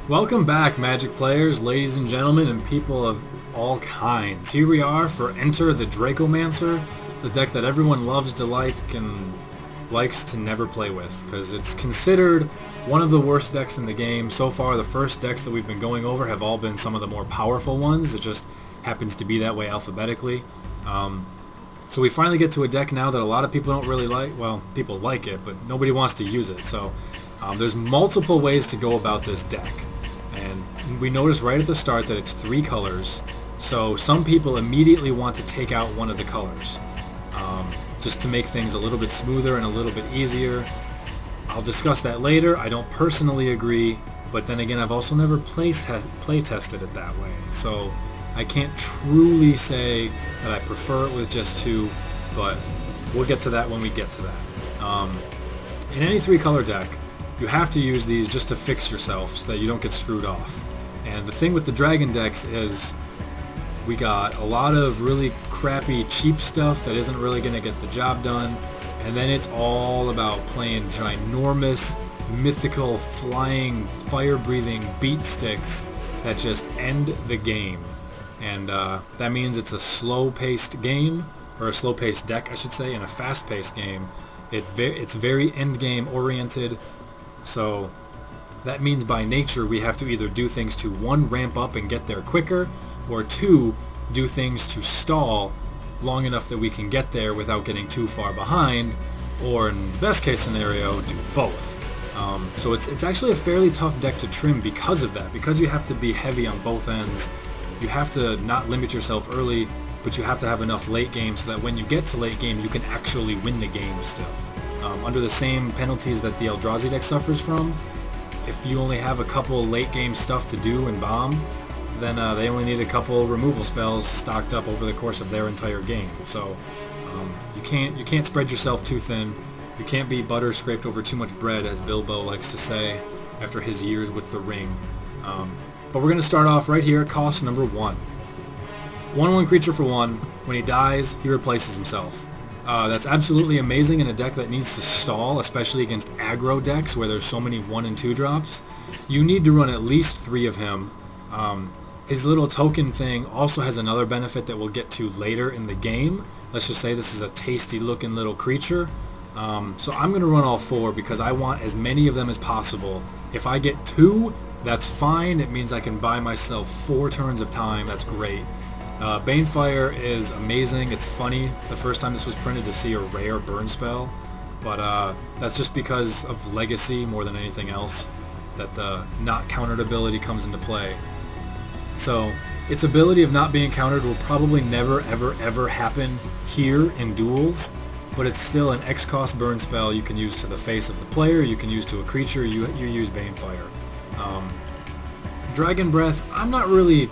Welcome back, Magic players, ladies and gentlemen, and people of all kinds. Here we are for Enter the Dracomancer, the deck that everyone loves to like and likes to never play with, because it's considered one of the worst decks in the game. So far, the first decks that we've been going over have all been some of the more powerful ones. It just happens to be that way alphabetically. So we finally get to a deck now that a lot of people don't really like. Well, people like it, but nobody wants to use it. So there's multiple ways to go about this deck. And we notice right at the start that it's 3 colors, so some people immediately want to take out one of the colors, just to make things a little bit smoother and a little bit easier. I'll discuss that later. I don't personally agree, but then again, I've also never play tested it that way, so I can't truly say that I prefer it with just 2, but we'll get to that when we get to that. In any 3-color deck, you have to use these just to fix yourself so that you don't get screwed off. And the thing with the dragon decks is we got a lot of really crappy cheap stuff that isn't really going to get the job done, and then it's all about playing ginormous, mythical, flying, fire-breathing beat sticks that just end the game. And that means it's a slow-paced game, or a slow-paced deck I should say, and a fast-paced game. It's very end-game oriented. So that means by nature we have to either do things to 1, ramp up and get there quicker, or 2, do things to stall long enough that we can get there without getting too far behind, or in the best case scenario, do both. So it's actually a fairly tough deck to trim because of that, because you have to be heavy on both ends. You have to not limit yourself early, but you have to have enough late game so that when you get to late game you can actually win the game still. Under the same penalties that the Eldrazi deck suffers from, if you only have a couple late game stuff to do and bomb, then they only need a couple removal spells stocked up over the course of their entire game. So you can't spread yourself too thin. You can't be butter scraped over too much bread, as Bilbo likes to say after his years with the ring. But we're going to start off right here at cost number 1. 1/1 creature for 1. When he dies, he replaces himself. That's absolutely amazing in a deck that needs to stall, especially against aggro decks where there's so many 1 and 2 drops. You need to run at least 3 of him. His little token thing also has another benefit that we'll get to later in the game. Let's just say this is a tasty looking little creature. So I'm going to run all 4 because I want as many of them as possible. If I get 2, that's fine. It means I can buy myself 4 turns of time. That's great. Banefire is amazing. It's funny the first time this was printed to see a rare burn spell, but that's just because of legacy more than anything else that the not countered ability comes into play. So its ability of not being countered will probably never ever happen here in duels, but it's still an X cost burn spell you can use to the face of the player, you can use to a creature, you use Banefire. Dragon Breath, I'm not really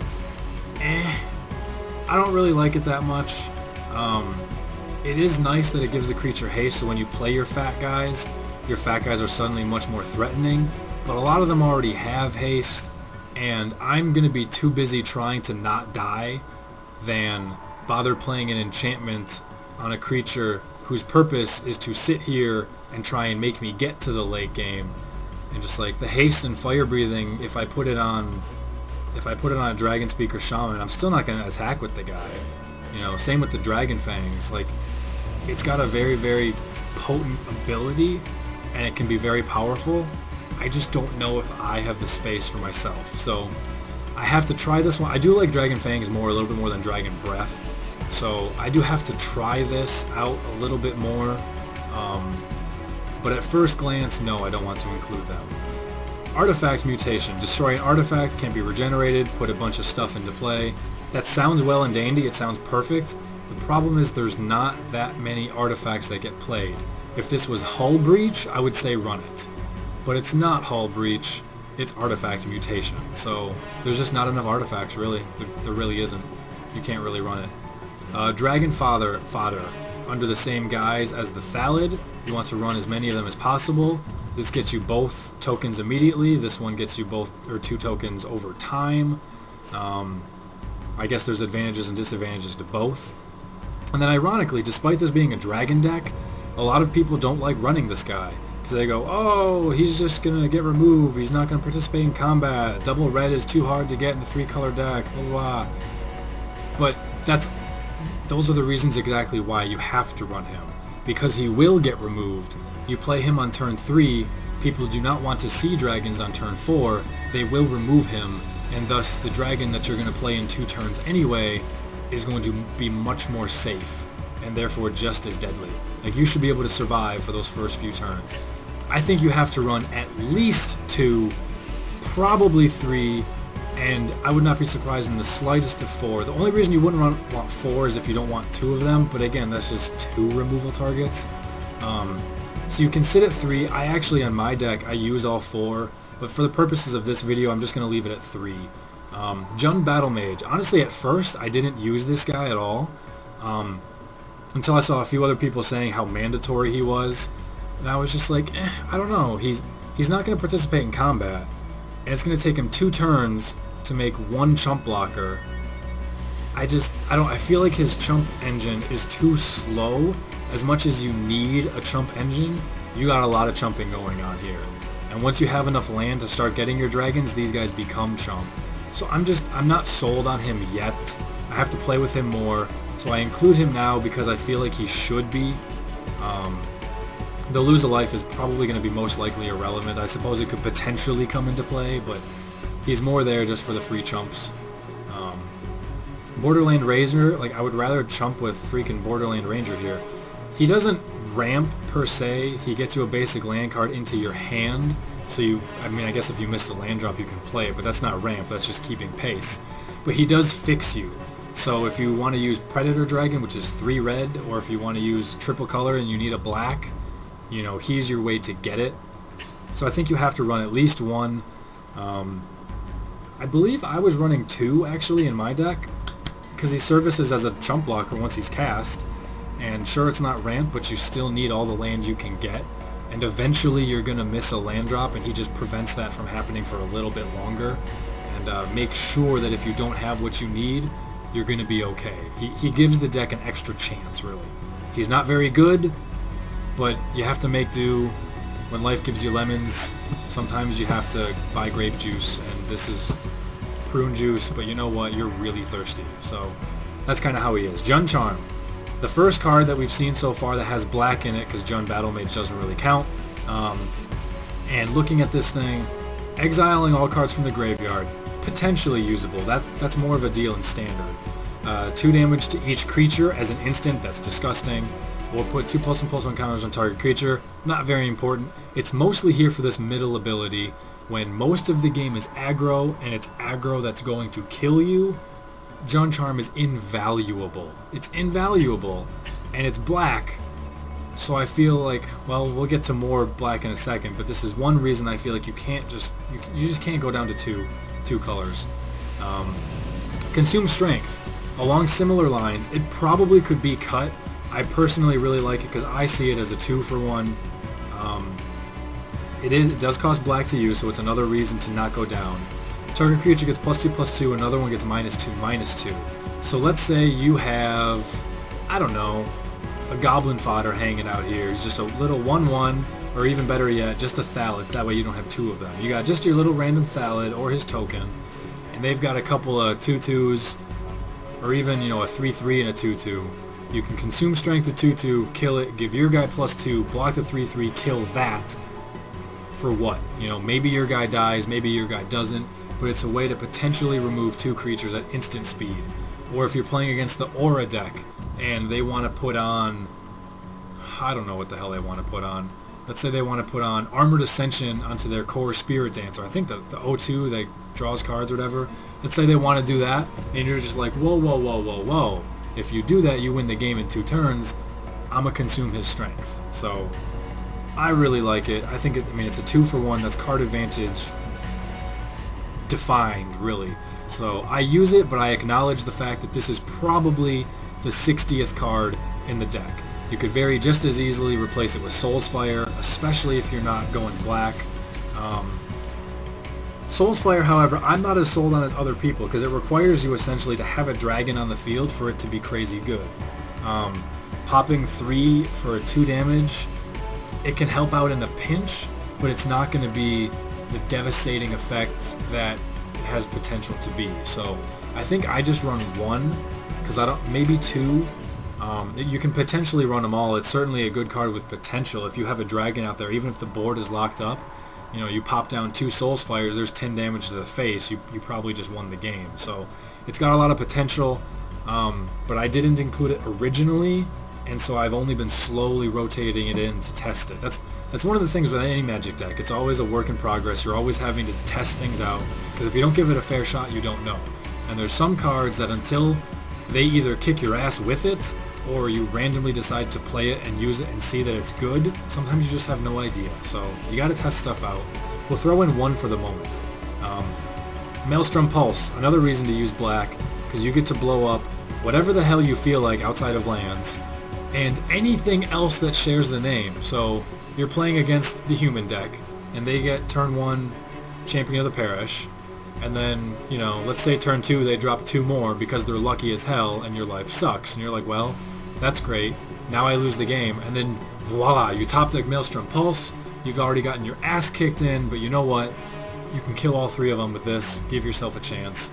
I don't really like it that much. It is nice that it gives the creature haste, so when you play your fat guys are suddenly much more threatening, but a lot of them already have haste, and I'm going to be too busy trying to not die than bother playing an enchantment on a creature whose purpose is to sit here and try and make me get to the late game. And just like the haste and fire breathing, if I put it on a Dragon Speaker Shaman, I'm still not going to attack with the guy. You know, same with the Dragon Fangs. Like, it's got a very, very potent ability, and it can be very powerful. I just don't know if I have the space for myself. So I have to try this one. I do like Dragon Fangs a little bit more than Dragon Breath. So I do have to try this out a little bit more. But at first glance, no, I don't want to include them. Artifact Mutation. Destroy an artifact, can be regenerated, put a bunch of stuff into play. That sounds well and dandy, it sounds perfect. The problem is there's not that many artifacts that get played. If this was Hull Breach, I would say run it. But it's not Hull Breach, it's Artifact Mutation. So there's just not enough artifacts, really. There really isn't. You can't really run it. Dragon Fodder. Under the same guise as the Thallid, you want to run as many of them as possible. This gets you both tokens immediately. This one gets you both, or 2 tokens over time. I guess there's advantages and disadvantages to both. And then ironically, despite this being a dragon deck, a lot of people don't like running this guy. Because they go, oh, he's just going to get removed, he's not going to participate in combat, double red is too hard to get in a 3-color deck, blah, blah, blah. But those are the reasons exactly why you have to run him. Because he will get removed. You play him on turn 3, people do not want to see dragons on turn 4, they will remove him, and thus the dragon that you're going to play in 2 turns anyway is going to be much more safe, and therefore just as deadly. Like, you should be able to survive for those first few turns. I think you have to run at least 2, probably 3, and I would not be surprised in the slightest of 4. The only reason you wouldn't want 4 is if you don't want 2 of them, but again, that's just 2 removal targets. So you can sit at 3. I actually, on my deck, I use all 4, but for the purposes of this video, I'm just going to leave it at 3. Jund Battle Mage. Honestly, at first, I didn't use this guy at all, until I saw a few other people saying how mandatory he was, and I was just like, I don't know. He's not going to participate in combat, and it's going to take him 2 turns to make 1 chump blocker. I feel like his chump engine is too slow. As much as you need a chump engine, you got a lot of chumping going on here. And once you have enough land to start getting your dragons, these guys become chump. So I'm not sold on him yet. I have to play with him more. So I include him now because I feel like he should be. The lose a life is probably going to be most likely irrelevant. I suppose it could potentially come into play, but he's more there just for the free chumps. Borderland Razor, like, I would rather chump with freaking Borderland Ranger here. He doesn't ramp per se. He gets you a basic land card into your hand. So I guess if you missed a land drop you can play it, but that's not ramp, that's just keeping pace. But he does fix you. So if you want to use Predator Dragon, which is 3 red, or if you want to use triple color and you need a black, you know, he's your way to get it. So I think you have to run at least 1. I believe I was running 2 actually in my deck, because he services as a chump blocker once he's cast. And sure, it's not ramp, but you still need all the land you can get. And eventually you're going to miss a land drop, and he just prevents that from happening for a little bit longer. And make sure that if you don't have what you need, you're going to be okay. He gives the deck an extra chance, really. He's not very good, but you have to make do. When life gives you lemons, sometimes you have to buy grape juice, and this is prune juice, but you know what? You're really thirsty. So that's kind of how he is. Jund Charm. The first card that we've seen so far that has black in it, because Jund Battle Mage doesn't really count. And looking at this thing, exiling all cards from the graveyard, potentially usable. That's more of a deal in standard. 2 damage to each creature as an instant, that's disgusting. We'll put 2+1/+1 counters on target creature, not very important. It's mostly here for this middle ability. When most of the game is aggro, and it's aggro that's going to kill you, Jund Charm is invaluable. It's invaluable, and it's black, so I feel like, well, we'll get to more black in a second, but this is one reason I feel like you just can't go down to two colors. Consume Strength. Along similar lines, it probably could be cut. I personally really like it because I see it as a 2-for-1. It does cost black to use, so it's another reason to not go down. Target creature gets +2/+2, another one gets -2/-2. So let's say you have, I don't know, a goblin fodder hanging out here. He's just a little 1/1, or even better yet, just a Thallid. That way you don't have 2 of them. You got just your little random Thallid or his token, and they've got a couple of 2/2s, or even, you know, a 3/3 and a 2/2. You can consume strength at 2/2, kill it, give your guy +2, block the 3/3, kill that. For what? You know, maybe your guy dies, maybe your guy doesn't, but it's a way to potentially remove 2 creatures at instant speed. Or if you're playing against the Aura deck and they want to put on, I don't know what the hell they want to put on. Let's say they want to put on Armored Ascension onto their core Spirit Dancer. I think the O2 that draws cards or whatever. Let's say they want to do that, and you're just like, whoa, whoa, whoa, whoa, whoa. If you do that, you win the game in 2 turns. I'm going to consume his strength. So I really like it. I think it's a 2-for-1. That's card advantage defined, really. So I use it, but I acknowledge the fact that this is probably the 60th card in the deck. You could very just as easily replace it with Soulsfire, especially if you're not going black. Soulsfire, however, I'm not as sold on as other people because it requires you essentially to have a dragon on the field for it to be crazy good. Popping 3 for 2 damage, it can help out in a pinch, but it's not going to be the devastating effect that it has potential to be. So I think I just run one, because maybe two. You can potentially run them all. It's certainly a good card with potential. If you have a dragon out there, even if the board is locked up, you pop down 2 Soulsfires, there's 10 damage to the face, you probably just won the game. So it's got a lot of potential, but I didn't include it originally, and so I've only been slowly rotating it in to test it. That's one of the things with any Magic deck. It's always a work in progress. You're always having to test things out, because if you don't give it a fair shot, you don't know. And there's some cards that until they either kick your ass with it, or you randomly decide to play it and use it and see that it's good, sometimes you just have no idea. So you got to test stuff out. We'll throw in one for the moment. Melstrom Pulse, another reason to use black, because you get to blow up whatever the hell you feel like outside of lands, and anything else that shares the name. So you're playing against the human deck, and they get turn 1 Champion of the Parish, and then, let's say turn 2 they drop 2 more because they're lucky as hell and your life sucks, and you're like, well, that's great, now I lose the game, and then voila, you top deck Maelstrom Pulse, you've already gotten your ass kicked in, but you know what, you can kill all 3 of them with this, give yourself a chance.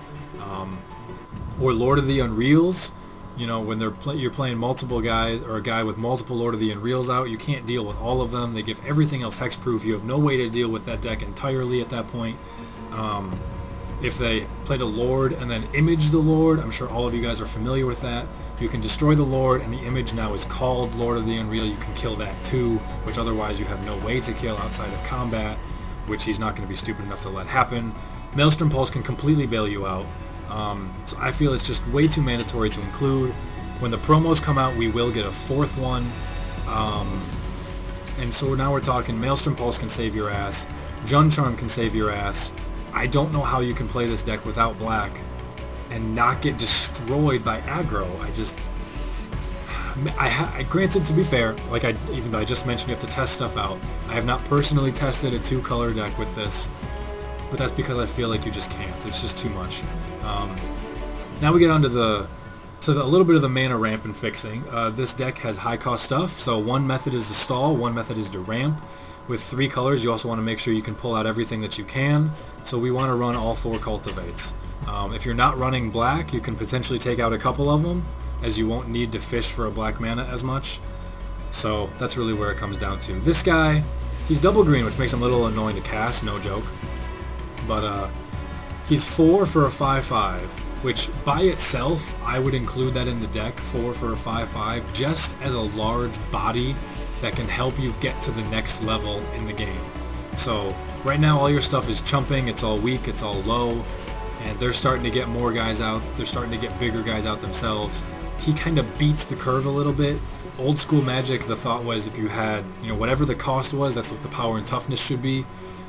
Or Lord of the Unreals, when you're playing multiple guys, or a guy with multiple Lord of the Unreals out, you can't deal with all of them, they give everything else hexproof, you have no way to deal with that deck entirely at that point. If they played a Lord and then image the Lord, I'm sure all of you guys are familiar with that. You can destroy the Lord, and the image now is called Lord of the Unreal. You can kill that too, which otherwise you have no way to kill outside of combat, which he's not going to be stupid enough to let happen. Maelstrom Pulse can completely bail you out. So I feel it's just way too mandatory to include. When the promos come out, we will get a 4th one. And so now we're talking Maelstrom Pulse can save your ass. Jund Charm can save your ass. I don't know how you can play this deck without black and not get destroyed by aggro. Granted, to be fair, even though I just mentioned you have to test stuff out, I have not personally tested a 2-color deck with this, but that's because I feel like you just can't. It's just too much. Now we get on to a little bit of the mana ramp and fixing. This deck has high cost stuff, so one method is to stall, one method is to ramp. With 3 colors, you also want to make sure you can pull out everything that you can, so we want to run all 4 cultivates. If you're not running black, you can potentially take out a couple of them, as you won't need to fish for a black mana as much. So that's really where it comes down to. This guy, he's double green, which makes him a little annoying to cast, no joke. But he's 4 for a 5/5, which by itself, I would include that in the deck, 4 for a 5/5, just as a large body that can help you get to the next level in the game. So right now all your stuff is chumping, it's all weak, it's all low, and they're starting to get more guys out, they're starting to get bigger guys out themselves. He kind of beats the curve a little bit. Old school Magic, the thought was if you had, whatever the cost was, that's what the power and toughness should be,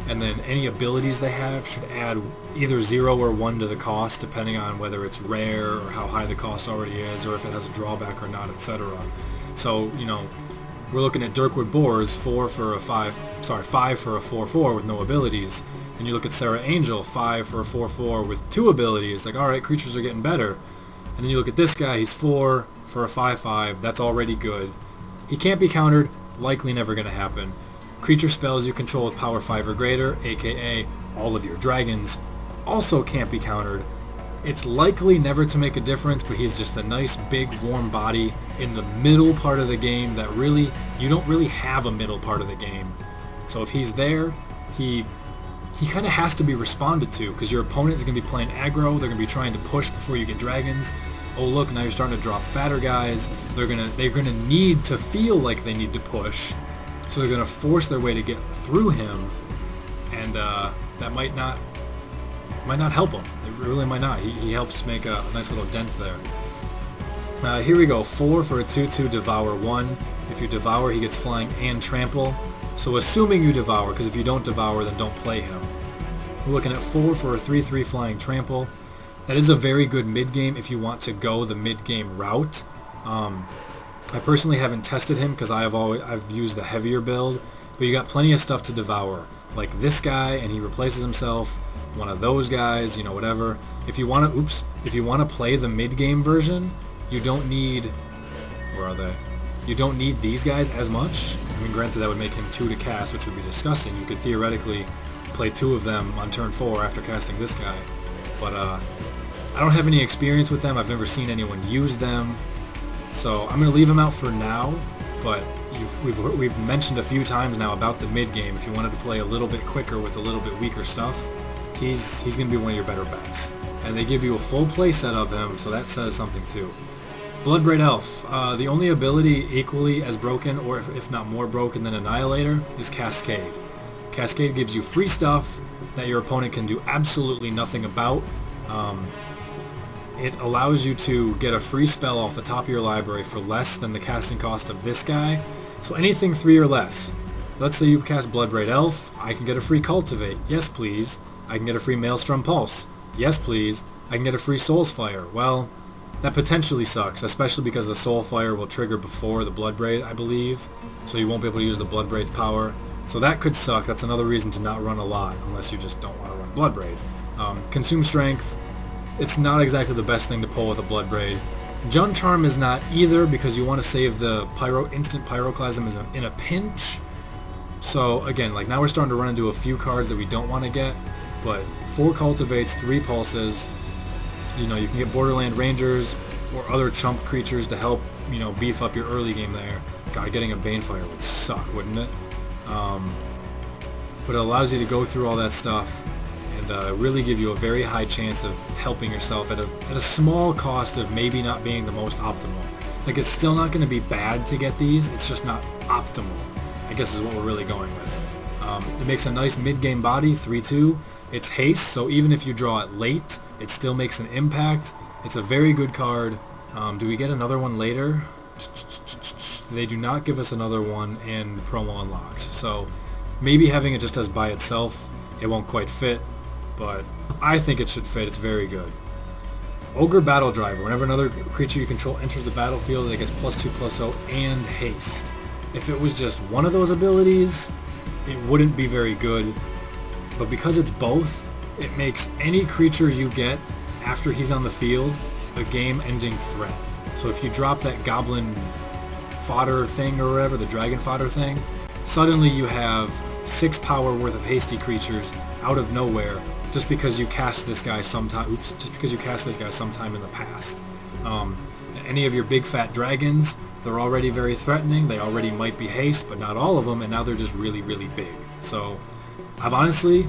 and then any abilities they have should add either 0 or 1 to the cost, depending on whether it's rare or how high the cost already is, or if it has a drawback or not, etc. So, we're looking at Dirkwood Boars, 5 for a 4/4 with no abilities. And you look at Sarah Angel, 5 for a 4/4 with 2 abilities. Like, alright, creatures are getting better. And then you look at this guy, he's 4 for a 5/5. That's already good. He can't be countered, likely never going to happen. Creature spells you control with power 5 or greater, aka all of your dragons, also can't be countered. It's likely never to make a difference, but he's just a nice big warm body in the middle part of the game that really, you don't really have a middle part of the game. So if he's there, he kind of has to be responded to, because your opponent is going to be playing aggro, they're going to be trying to push before you get dragons. Oh look, now you're starting to drop fatter guys, they're going to need to feel like they need to push, so they're going to force their way to get through him, and that might not help him. It really might not. He helps make a nice little dent there. Here we go. 4 for a 2/2 Devour 1. If you Devour, he gets Flying and Trample. So assuming you Devour, because if you don't Devour, then don't play him. We're looking at 4 for a 3/3 Flying Trample. That is a very good mid-game if you want to go the mid-game route. I personally haven't tested him because I've used the heavier build, but you got plenty of stuff to Devour. Like this guy, and he replaces himself. One of those guys, whatever. If you want to play the mid-game version, you don't need, where are they? You don't need these guys as much. I mean, granted, that would make him 2 to cast, which would be disgusting. You could theoretically play 2 of them on turn 4 after casting this guy. But I don't have any experience with them. I've never seen anyone use them. So I'm going to leave him out for now. But we've mentioned a few times now about the mid game. If you wanted to play a little bit quicker with a little bit weaker stuff, he's going to be one of your better bets. And they give you a full playset of him, so that says something too. Bloodbraid Elf. The only ability equally as broken, or if not more broken than Annihilator, is Cascade. Cascade gives you free stuff that your opponent can do absolutely nothing about. It allows you to get a free spell off the top of your library for less than the casting cost of this guy. So anything 3 or less. Let's say you cast Bloodbraid Elf, I can get a free Cultivate. Yes, please. I can get a free Maelstrom Pulse. Yes, please. I can get a free Soulsfire. Well, that potentially sucks, especially because the Soulfire will trigger before the Bloodbraid, I believe. So you won't be able to use the Bloodbraid's power. So that could suck. That's another reason to not run a lot, unless you just don't want to run Bloodbraid. Consume Strength. It's not exactly the best thing to pull with a Bloodbraid. Jund Charm is not either, because you want to save the instant Pyroclasm in a pinch. So again, like now we're starting to run into a few cards that we don't want to get. But 4 Cultivates, 3 Pulses, you know, you can get Borderland Rangers or other chump creatures to help, you know, beef up your early game there. God, getting a Banefire would suck, wouldn't it? But it allows you to go through all that stuff and really give you a very high chance of helping yourself at a small cost of maybe not being the most optimal. Like, it's still not going to be bad to get these, it's just not optimal, I guess is what we're really going with. It makes a nice mid-game body, 3-2. It's haste, so even if you draw it late, it still makes an impact. It's a very good card. Do we get another one later? They do not give us another one in promo unlocks. So maybe having it just as by itself, it won't quite fit, but I think it should fit. It's very good. Ogre Battle Driver. Whenever another creature you control enters the battlefield, it gets +2/+0 and haste. If it was just one of those abilities, it wouldn't be very good. But because it's both, it makes any creature you get after he's on the field a game-ending threat. So if you drop that goblin fodder thing or whatever, the dragon fodder thing, suddenly you have 6 power worth of hasty creatures out of nowhere just because you cast this guy sometime. Just because you cast this guy sometime in the past. Any of your big fat dragons, they're already very threatening. They already might be haste, but not all of them, and now they're just really, really big. So I've honestly,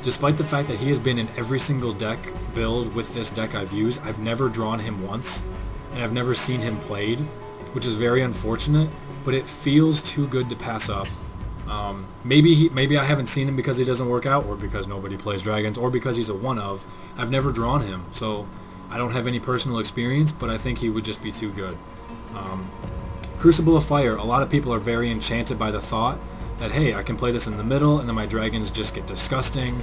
despite the fact that he has been in every single deck build with this deck I've used, I've never drawn him once, and I've never seen him played, which is very unfortunate, but it feels too good to pass up. Maybe I haven't seen him because he doesn't work out, or because nobody plays dragons, or because he's a one-of. I've never drawn him, so I don't have any personal experience, but I think he would just be too good. Crucible of Fire. A lot of people are very enchanted by the thought that, hey, I can play this in the middle and then my dragons just get disgusting.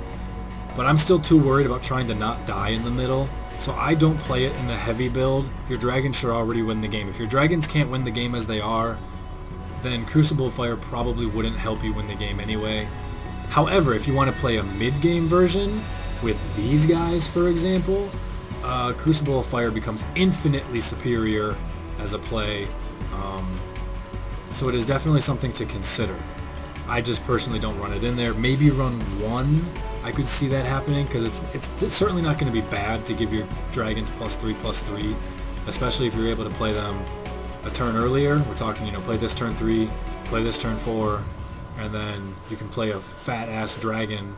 But I'm still too worried about trying to not die in the middle, so I don't play it in the heavy build. Your dragons should already win the game. If your dragons can't win the game as they are, then Crucible of Fire probably wouldn't help you win the game anyway. However, if you want to play a mid-game version with these guys, for example, Crucible of Fire becomes infinitely superior as a play. So it is definitely something to consider. I just personally don't run it in there. Maybe run 1. I could see that happening, because it's certainly not going to be bad to give your dragons +3/+3, especially if you're able to play them a turn earlier. We're talking, you know, play this turn 3, play this turn 4, and then you can play a fat-ass dragon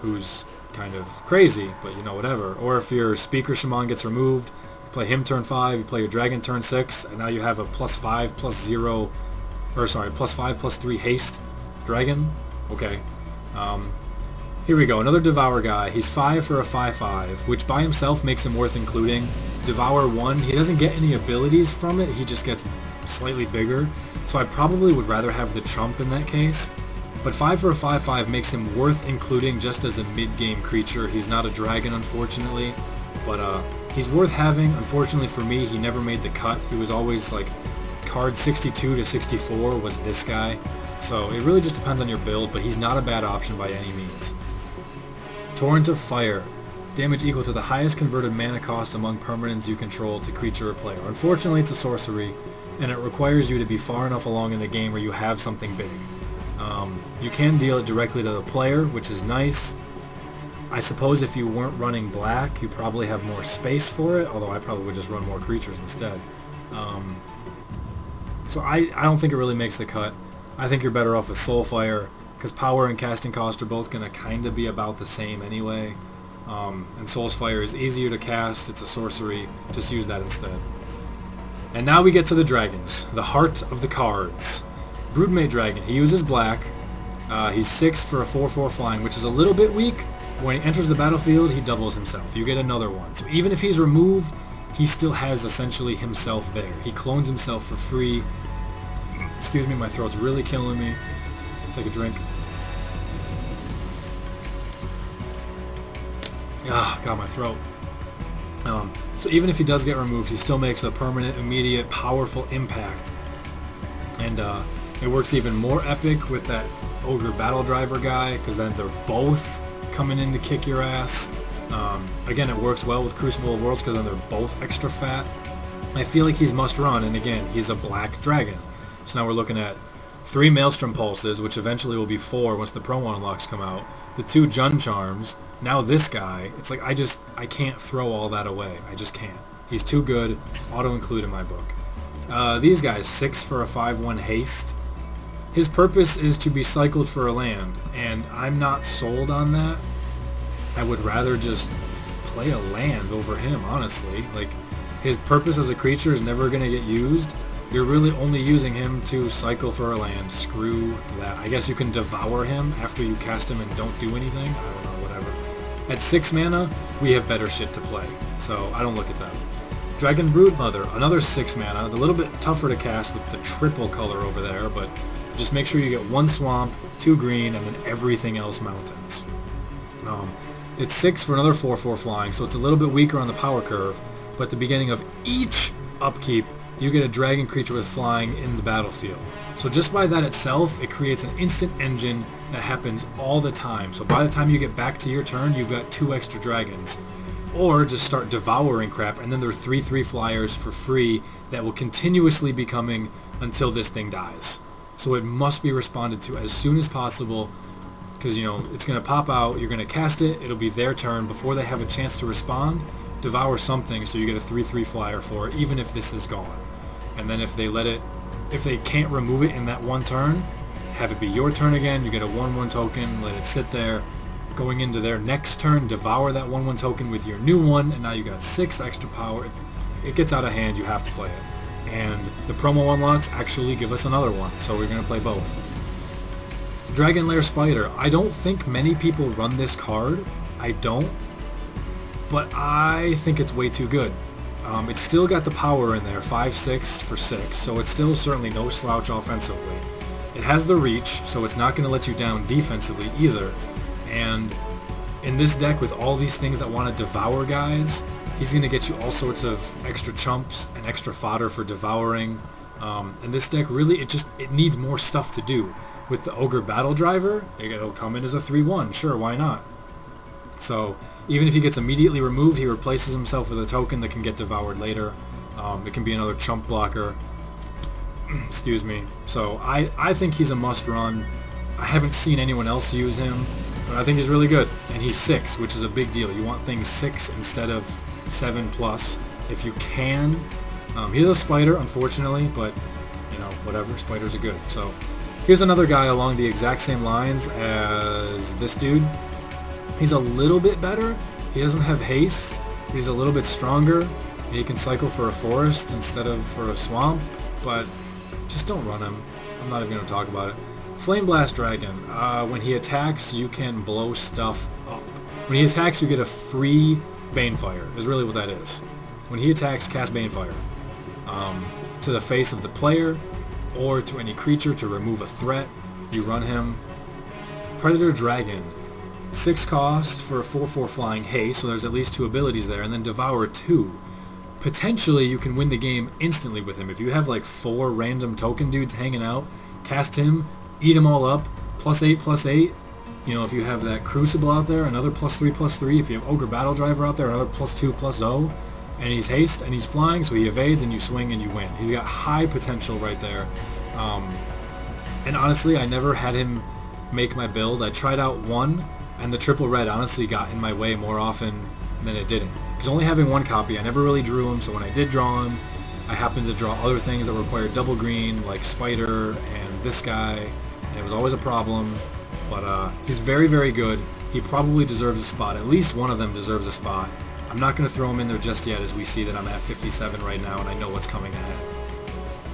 who's kind of crazy, but you know, whatever. Or if your Speaker Shaman gets removed, play him turn 5, you play your dragon turn 6, and now you have a +5/+3 haste dragon. Okay. Here we go, another Devour guy. He's 5 for a 5/5, which by himself makes him worth including. Devour 1, he doesn't get any abilities from it, he just gets slightly bigger, so I probably would rather have the chump in that case. But 5 for a 5/5 makes him worth including just as a mid-game creature. He's not a dragon, unfortunately, but he's worth having. Unfortunately for me, he never made the cut. He was always like card 62 to 64 was this guy. So it really just depends on your build, but he's not a bad option by any means. Torrent of Fire. Damage equal to the highest converted mana cost among permanents you control to creature or player. Unfortunately, it's a sorcery, and it requires you to be far enough along in the game where you have something big. You can deal it directly to the player, which is nice. I suppose if you weren't running black, you probably have more space for it, although I probably would just run more creatures instead. So I don't think it really makes the cut. I think you're better off with Soulsfire, because power and casting cost are both going to kind of be about the same anyway. And Soulsfire is easier to cast, it's a sorcery, just use that instead. And now we get to the dragons, the heart of the cards. Broodmaydrag, he uses black. He's 6 for a 4/4 flying, which is a little bit weak. When he enters the battlefield, he doubles himself. You get another one. So even if he's removed, he still has essentially himself there. He clones himself for free. Excuse me, my throat's really killing me. Take a drink. Ah, got my throat. So even if he does get removed, he still makes a permanent, immediate, powerful impact. And it works even more epic with that Ogre Battle Driver guy, because then they're both coming in to kick your ass. Again, it works well with Crucible of Worlds, because then they're both extra fat. I feel like he's must run, and again, he's a black dragon. So now we're looking at 3 Maelstrom Pulses, which eventually will be 4 once the promo unlocks come out. The 2 Jun Charms. Now this guy, it's like I can't throw all that away. I just can't. He's too good. Auto-include in my book. These guys, 6 for a 5/1 haste. His purpose is to be cycled for a land, and I'm not sold on that. I would rather just play a land over him, honestly. Like, his purpose as a creature is never going to get used. You're really only using him to cycle for a land. Screw that. I guess you can devour him after you cast him and don't do anything. I don't know, whatever. At 6 mana, we have better shit to play, so I don't look at that. Dragon Broodmother, another 6 mana. A little bit tougher to cast with the triple color over there, but just make sure you get 1 swamp, 2 green, and then everything else mountains. It's 6 for another 4/4 flying, so it's a little bit weaker on the power curve, but at the beginning of each upkeep, you get a dragon creature with flying in the battlefield. So just by that itself, it creates an instant engine that happens all the time. So by the time you get back to your turn, you've got 2 extra dragons. Or just start devouring crap, and then there are 3/3 flyers for free that will continuously be coming until this thing dies. So it must be responded to as soon as possible, because, you know, it's going to pop out, you're going to cast it, it'll be their turn. Before they have a chance to respond, devour something so you get a 3/3 flyer for it, even if this is gone. And then if they can't remove it in that one turn, have it be your turn again, you get a 1/1 token, let it sit there. Going into their next turn, devour that 1/1 token with your new one, and now you got 6 extra power. It gets out of hand, you have to play it. And the promo unlocks actually give us another one, so we're going to play both. Dragon Lair Spider. I don't think many people run this card. I don't. But I think it's way too good. It's still got the power in there, 5/6 for 6, so it's still certainly no slouch offensively. It has the reach, so it's not going to let you down defensively either. And in this deck with all these things that want to devour guys, he's going to get you all sorts of extra chumps and extra fodder for devouring. And this deck really, it needs more stuff to do. With the Ogre Battle Driver, it'll come in as a 3/1, sure, why not? So even if he gets immediately removed, he replaces himself with a token that can get devoured later. It can be another chump blocker. Excuse me. So I think he's a must-run. I haven't seen anyone else use him, but I think he's really good. And he's 6, which is a big deal. You want things 6 instead of 7+ if you can. He's a spider, unfortunately, but, you know, whatever. Spiders are good. So here's another guy along the exact same lines as this dude. He's a little bit better. He doesn't have haste, but he's a little bit stronger. And he can cycle for a forest instead of for a swamp, but just don't run him. I'm not even going to talk about it. Flameblast Dragon. When he attacks, you can blow stuff up. When he attacks, you get a free Banefire, is really what that is. When he attacks, cast Banefire to the face of the player or to any creature to remove a threat. You run him. Predator Dragon. 6 cost for a 4/4 flying haste, so there's at least 2 abilities there, and then Devour 2. Potentially, you can win the game instantly with him. If you have like 4 random token dudes hanging out, cast him, eat them all up, +8/+8, You know, if you have that Crucible out there, another +3/+3. If you have Ogre Battle Driver out there, another +2/+0. And he's haste, and he's flying, so he evades, and you swing, and you win. He's got high potential right there. And honestly, I never had him make my build. I tried out one, and the triple red honestly got in my way more often than it didn't. Because only having one copy, I never really drew him, so when I did draw him, I happened to draw other things that required double green, like Spider and this guy, and it was always a problem. But he's very, very good. He probably deserves a spot. At least one of them deserves a spot. I'm not going to throw him in there just yet, as we see that I'm at 57 right now, and I know what's coming ahead.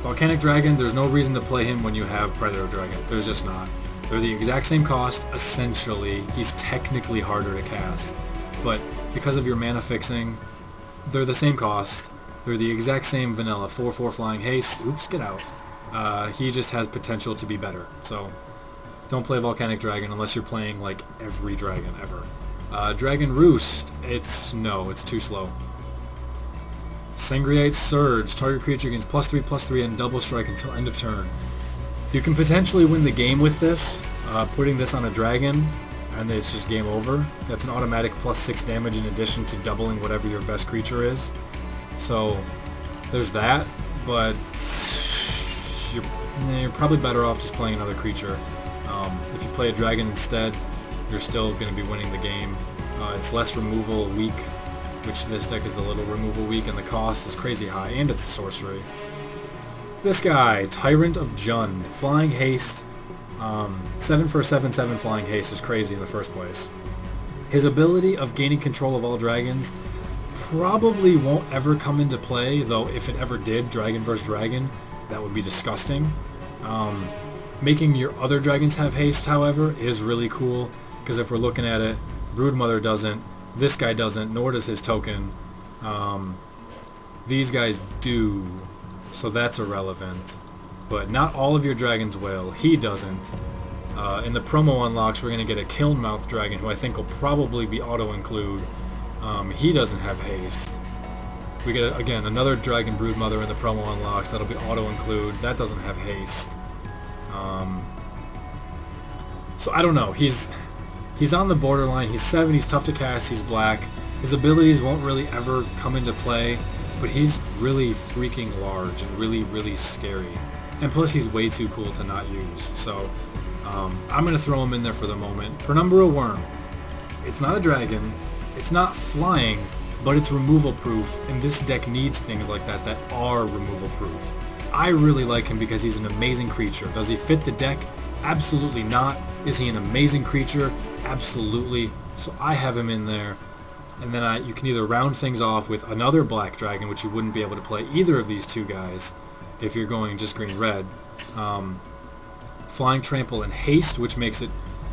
Volcanic Dragon, there's no reason to play him when you have Predator Dragon. There's just not. They're the exact same cost, essentially. He's technically harder to cast, but because of your mana fixing, they're the same cost. They're the exact same vanilla 4/4 flying haste. Oops, get out. He just has potential to be better, so don't play Volcanic Dragon unless you're playing like every dragon ever. Dragon Roost, it's too slow. Sangreite Surge, target creature gains +3/+3 and double strike until end of turn. You can potentially win the game with this, putting this on a dragon, and it's just game over. That's an automatic +6 damage in addition to doubling whatever your best creature is. So there's that, but you're probably better off just playing another creature. If you play a dragon instead, you're still going to be winning the game. It's less removal weak, which this deck is a little removal weak, and the cost is crazy high, and it's a sorcery. This guy, Tyrant of Jund, flying haste, 7 for 7/7 flying haste is crazy in the first place. His ability of gaining control of all dragons probably won't ever come into play, though if it ever did, dragon versus dragon, that would be disgusting. Making your other dragons have haste, however, is really cool, because if we're looking at it, Broodmother doesn't, this guy doesn't, nor does his token. These guys do, so that's irrelevant. But not all of your dragons will. He doesn't. In the promo unlocks, we're going to get a Kilnmouth dragon, who I think will probably be auto-include. He doesn't have haste. We get, again, another Dragon Broodmother in the promo unlocks. That'll be auto-include. That doesn't have haste. So I don't know. He's on the borderline. He's 7. He's tough to cast. He's black. His abilities won't really ever come into play, but he's really freaking large and really, really scary. And plus, he's way too cool to not use. So I'm going to throw him in there for the moment. Penumbra Worm. It's not a dragon. It's not flying, but it's removal proof, and this deck needs things like that that are removal proof. I really like him because he's an amazing creature. Does he fit the deck? Absolutely not. Is he an amazing creature? Absolutely. So I have him in there. And then you can either round things off with another black dragon, which you wouldn't be able to play either of these two guys if you're going just green-red. Flying Trample and Haste, which makes it...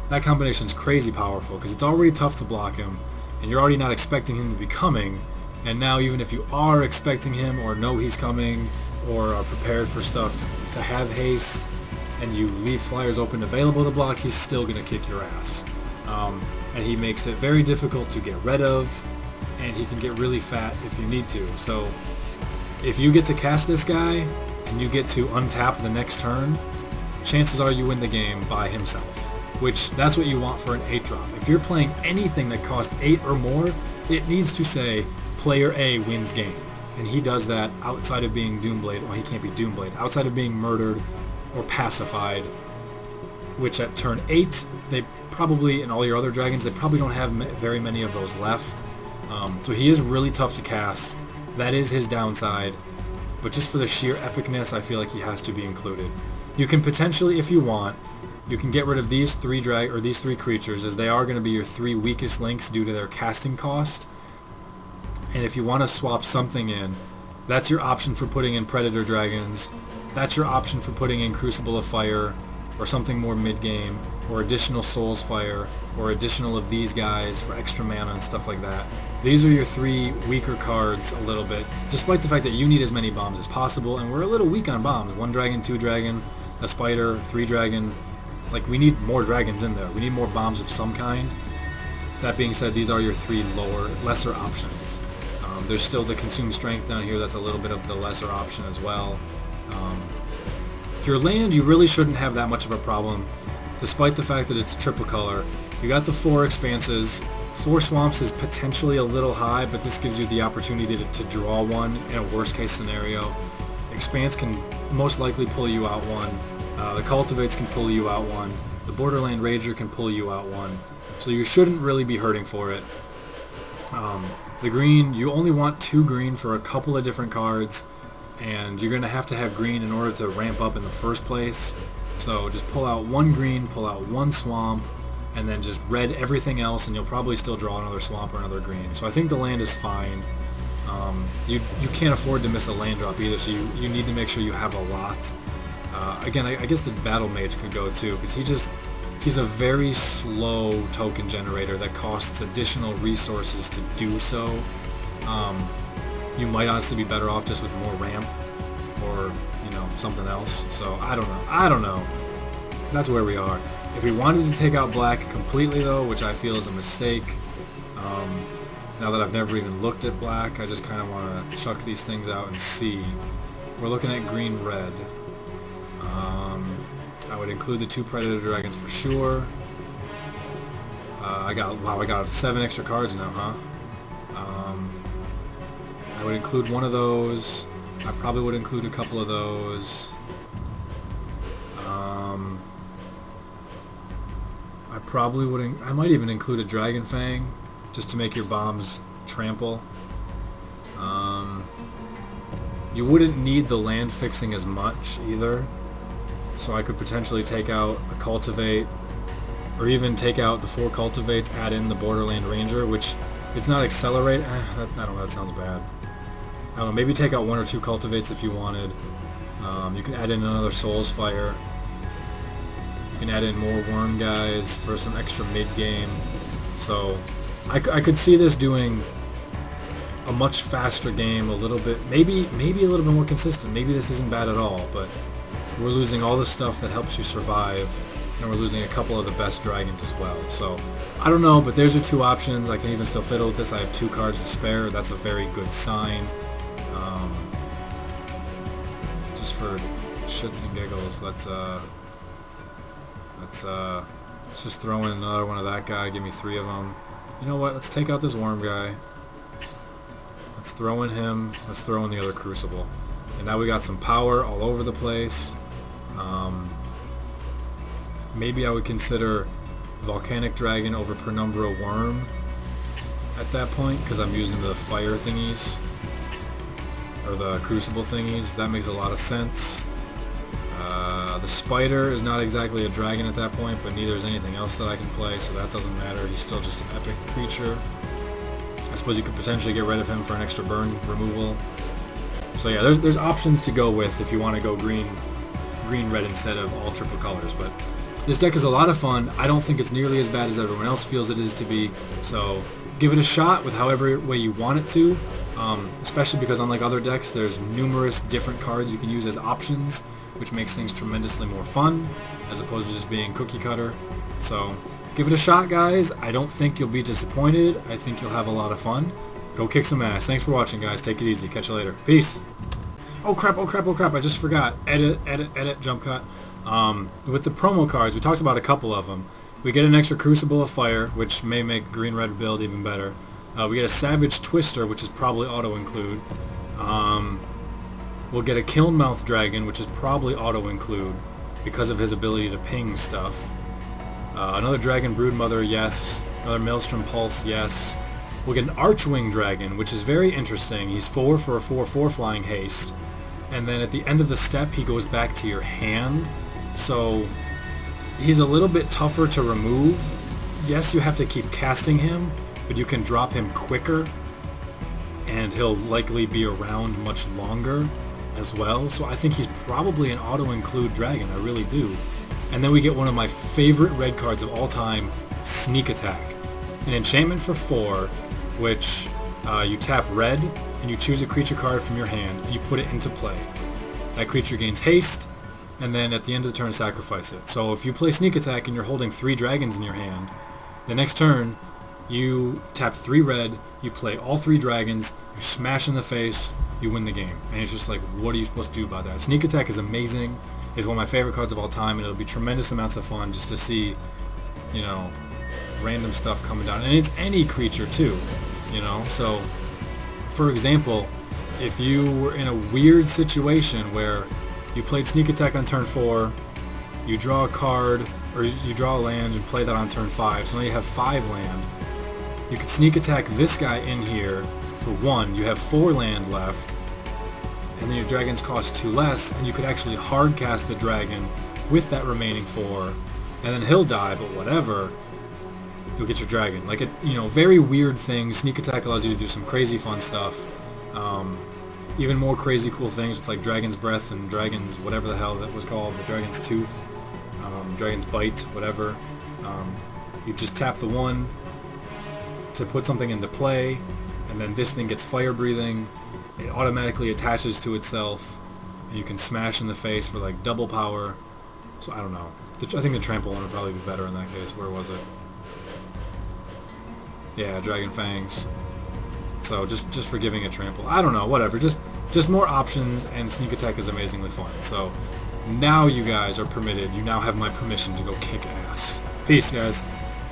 That combination's crazy powerful because it's already tough to block him, and you're already not expecting him to be coming. And now even if you are expecting him or know he's coming or are prepared for stuff to have haste, and you leave flyers open available to block, he's still going to kick your ass. And he makes it very difficult to get rid of, and he can get really fat if you need to. So if you get to cast this guy, and you get to untap the next turn, chances are you win the game by himself. Which, that's what you want for an 8-drop. If you're playing anything that costs 8 or more, it needs to say, player A wins game. And he does that outside of being Doomblade. Well, he can't be Doomblade. Outside of being murdered or pacified, which at turn 8, they probably, and all your other dragons, they probably don't have very many of those left. So he is really tough to cast. That is his downside. But just for the sheer epicness, I feel like he has to be included. You can potentially, if you want, you can get rid of these three creatures, as they are going to be your 3 weakest links due to their casting cost. And if you want to swap something in, that's your option for putting in Predator Dragons. That's your option for putting in Crucible of Fire, or something more mid-game, or additional Soulsfire, or additional of these guys for extra mana and stuff like that. These are your 3 weaker cards a little bit, despite the fact that you need as many bombs as possible, and we're a little weak on bombs. 1 dragon, 2 dragon, a spider, 3 dragon. Like, we need more dragons in there. We need more bombs of some kind. That being said, these are your 3 lesser options. There's still the Consume Strength down here. That's a little bit of the lesser option as well. Your land, you really shouldn't have that much of a problem, despite the fact that it's triple color. you got the 4 expanses. 4 swamps is potentially a little high, but this gives you the opportunity to draw one in a worst case scenario. Expanse can most likely pull you out one. The cultivates can pull you out one. The borderland rager can pull you out one. So you shouldn't really be hurting for it. The green, you only want 2 green for a couple of different cards, and you're going to have green in order to ramp up in the first place. So just pull out 1 green, pull out 1 swamp, and then just red everything else, and you'll probably still draw another swamp or another green. So I think the land is fine. You can't afford to miss a land drop either, so you need to make sure you have a lot. Again, I guess the battle mage could go too, because he's a very slow token generator that costs additional resources to do so. You might honestly be better off just with more ramp, or something else. So I don't know. That's where we are. If we wanted to take out black completely though, which I feel is a mistake, now that I've never even looked at black, I just kind of want to chuck these things out and see. We're looking at green-red. I would include the 2 Predator Dragons for sure. I got 7 extra cards now, huh? I would include one of those. I probably would include a couple of those. I might even include a Dragon Fang, just to make your bombs trample. You wouldn't need the land fixing as much either, so I could potentially take out a cultivate, or even take out the 4 cultivates, add in the borderland ranger, which it's not accelerate. I don't know, that sounds bad. I don't know, maybe take out 1 or 2 cultivates if you wanted. You can add in another Soulsfire. You can add in more worm guys for some extra mid-game. So I could see this doing a much faster game, a little bit, maybe a little bit more consistent. Maybe this isn't bad at all, but we're losing all the stuff that helps you survive, and we're losing a couple of the best dragons as well. So I don't know, but there's your 2 options. I can even still fiddle with this. I have 2 cards to spare. That's a very good sign. Just for shits and giggles, let's just throw in another one of that guy. Give me 3 of them. You know what? Let's take out this worm guy. Let's throw in him. Let's throw in the other Crucible. And now we got some power all over the place. Maybe I would consider Volcanic Dragon over Penumbra Worm at that point, because I'm using the fire thingies, or the Crucible thingies. That makes a lot of sense. The Spider is not exactly a dragon at that point, but neither is anything else that I can play, so that doesn't matter. He's still just an epic creature. I suppose you could potentially get rid of him for an extra burn removal. So yeah, there's options to go with if you want to go green-red instead of all triple colors. But this deck is a lot of fun. I don't think it's nearly as bad as everyone else feels it is to be. So give it a shot with however way you want it to. Especially because unlike other decks, there's numerous different cards you can use as options, which makes things tremendously more fun, as opposed to just being cookie cutter. So give it a shot, guys. I don't think you'll be disappointed. I think you'll have a lot of fun. Go kick some ass. Thanks for watching, guys. Take it easy. Catch you later. Peace. Oh crap, oh crap, oh crap. I just forgot. Edit, jump cut. With the promo cards, we talked about a couple of them. We get an extra Crucible of Fire, which may make green-red build even better. We get a Savage Twister, which is probably auto-include. We'll get a Kilnmouth Dragon, which is probably auto-include because of his ability to ping stuff. Another Dragon Broodmother, yes. Another Melstrom Pulse, yes. We'll get an Archwing Dragon, which is very interesting. He's 4 for a 4/4 flying haste. And then at the end of the step, he goes back to your hand. So he's a little bit tougher to remove. Yes, you have to keep casting him, but you can drop him quicker, and he'll likely be around much longer as well. So I think he's probably an auto-include dragon. I really do. And then we get one of my favorite red cards of all time, Sneak Attack. An enchantment for 4, which you tap red, and you choose a creature card from your hand, and you put it into play. That creature gains haste, and then at the end of the turn sacrifice it. So if you play Sneak Attack and you're holding 3 dragons in your hand, the next turn you tap 3 red, you play all 3 dragons, you smash in the face, you win the game. And it's just like, what are you supposed to do about that? Sneak Attack is amazing. It's one of my favorite cards of all time, and it'll be tremendous amounts of fun just to see, you know, random stuff coming down, and it's any creature too, you know. So, for example, if you were in a weird situation where you played sneak attack on turn 4, you draw a card, or you draw a land and play that on turn 5, so now you have 5 land. You could sneak attack this guy in here for 1, you have 4 land left, and then your dragons cost 2 less, and you could actually hard cast the dragon with that remaining 4, and then he'll die, but whatever, you'll get your dragon. Like, it, you know, very weird things. Sneak attack allows you to do some crazy fun stuff. Even more crazy cool things with like Dragon's Breath and Dragon's whatever the hell that was called, the Dragon's Tooth, Dragon's Bite, whatever. You just tap the 1 to put something into play, and then this thing gets fire breathing. It automatically attaches to itself, and you can smash in the face for like double power. So I don't know. I think the trample one would probably be better in that case. Where was it? Yeah, Dragon Fangs. So just for giving a trample. I don't know, whatever. Just more options, and sneak attack is amazingly fun. So now you guys are permitted. You now have my permission to go kick ass. Peace, guys.